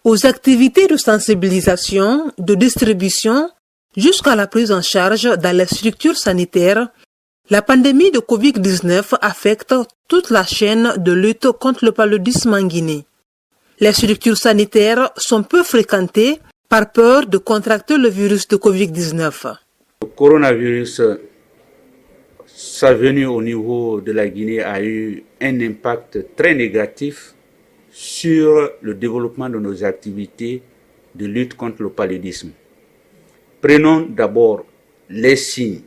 aux activités de sensibilisation, de distribution, jusqu'à la prise en charge dans les structures sanitaires, la pandémie de Covid-19 affecte toute la chaîne de lutte contre le paludisme en Guinée. Les structures sanitaires sont peu fréquentées par peur de contracter le virus de Covid-19. Le coronavirus, sa venue au niveau de la Guinée a eu un impact très négatif sur le développement de nos activités de lutte contre le paludisme. Prenons d'abord les signes.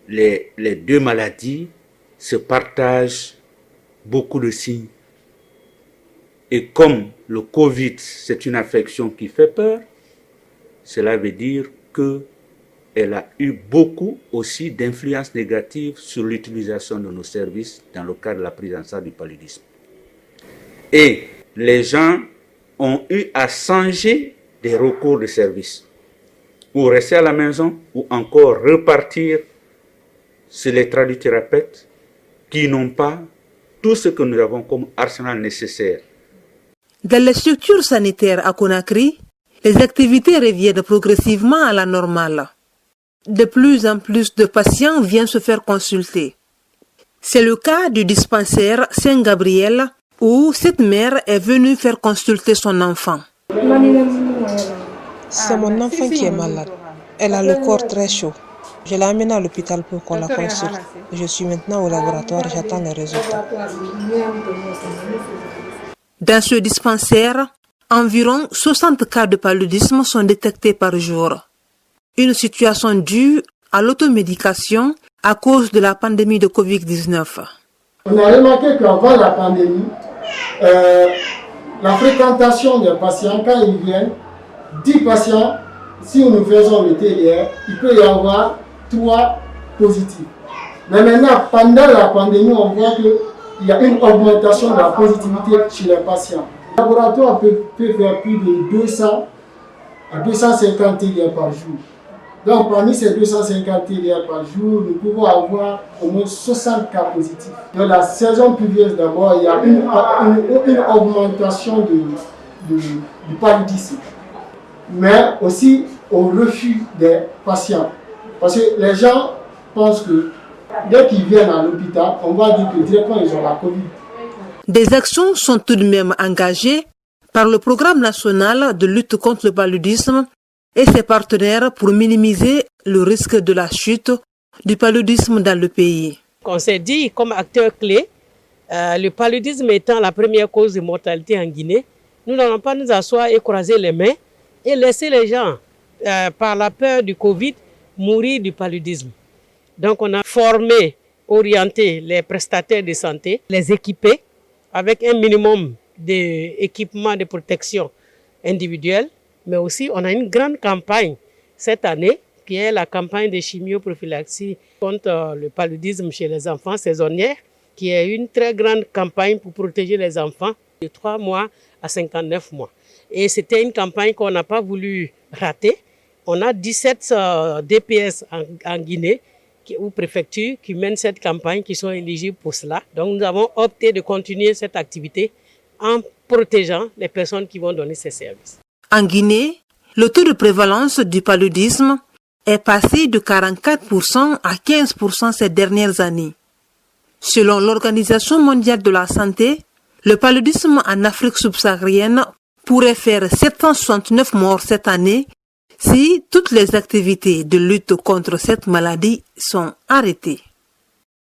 Les deux maladies se partagent beaucoup de signes. Et comme le Covid, c'est une infection qui fait peur, cela veut dire qu'elle a eu beaucoup aussi d'influence négative sur l'utilisation de nos services dans le cadre de la prise en charge du paludisme. Et les gens ont eu à changer des recours de services, ou rester à la maison, ou encore repartir sur les tradithérapeutes qui n'ont pas tout ce que nous avons comme arsenal nécessaire. Dans les structures sanitaires à Conakry, les activités reviennent progressivement à la normale. De plus en plus de patients viennent se faire consulter. C'est le cas du dispensaire Saint-Gabriel où cette mère est venue faire consulter son enfant. C'est mon enfant qui est malade. Elle a le corps très chaud. Je l'ai amenée à l'hôpital pour qu'on la consulte. Je suis maintenant au laboratoire, j'attends les résultats. Dans ce dispensaire, environ 60 cas de paludisme sont détectés par jour. Une situation due à l'automédication à cause de la pandémie de Covid-19. On a remarqué qu'avant la pandémie, la fréquentation des patients, quand ils viennent, 10 patients, si nous faisons le TDR, il peut y avoir 3 positifs. Mais maintenant, pendant la pandémie, on voit qu'il y a une augmentation de la positivité chez les patients. Le laboratoire peut faire plus de 200 à 250 TDR par jour. Donc, parmi ces 250 TDR par jour, nous pouvons avoir au moins 60 cas positifs. Dans la saison pluvieuse, d'abord, il y a une augmentation du paludisme, mais aussi au refus des patients. Parce que les gens pensent que dès qu'ils viennent à l'hôpital, on va dire que directement ils ont la Covid. Des actions sont tout de même engagées par le Programme national de lutte contre le paludisme et ses partenaires pour minimiser le risque de la chute du paludisme dans le pays. On s'est dit, comme acteur clé, le paludisme étant la première cause de mortalité en Guinée, nous n'allons pas nous asseoir et croiser les mains et laisser les gens, par la peur du Covid, mourir du paludisme. Donc on a formé, orienté les prestataires de santé, les équiper avec un minimum d'équipements de protection individuelle, mais aussi on a une grande campagne cette année qui est la campagne de chimioprophylaxie contre le paludisme chez les enfants saisonniers, qui est une très grande campagne pour protéger les enfants de 3 mois à 59 mois. Et c'était une campagne qu'on n'a pas voulu rater. On a 17 DPS en Guinée ou préfectures qui mènent cette campagne, qui sont éligibles pour cela. Donc nous avons opté de continuer cette activité en protégeant les personnes qui vont donner ces services. En Guinée, le taux de prévalence du paludisme est passé de 44% à 15% ces dernières années. Selon l'Organisation mondiale de la santé, le paludisme en Afrique subsaharienne pourrait faire 769 morts cette année si toutes les activités de lutte contre cette maladie sont arrêtées.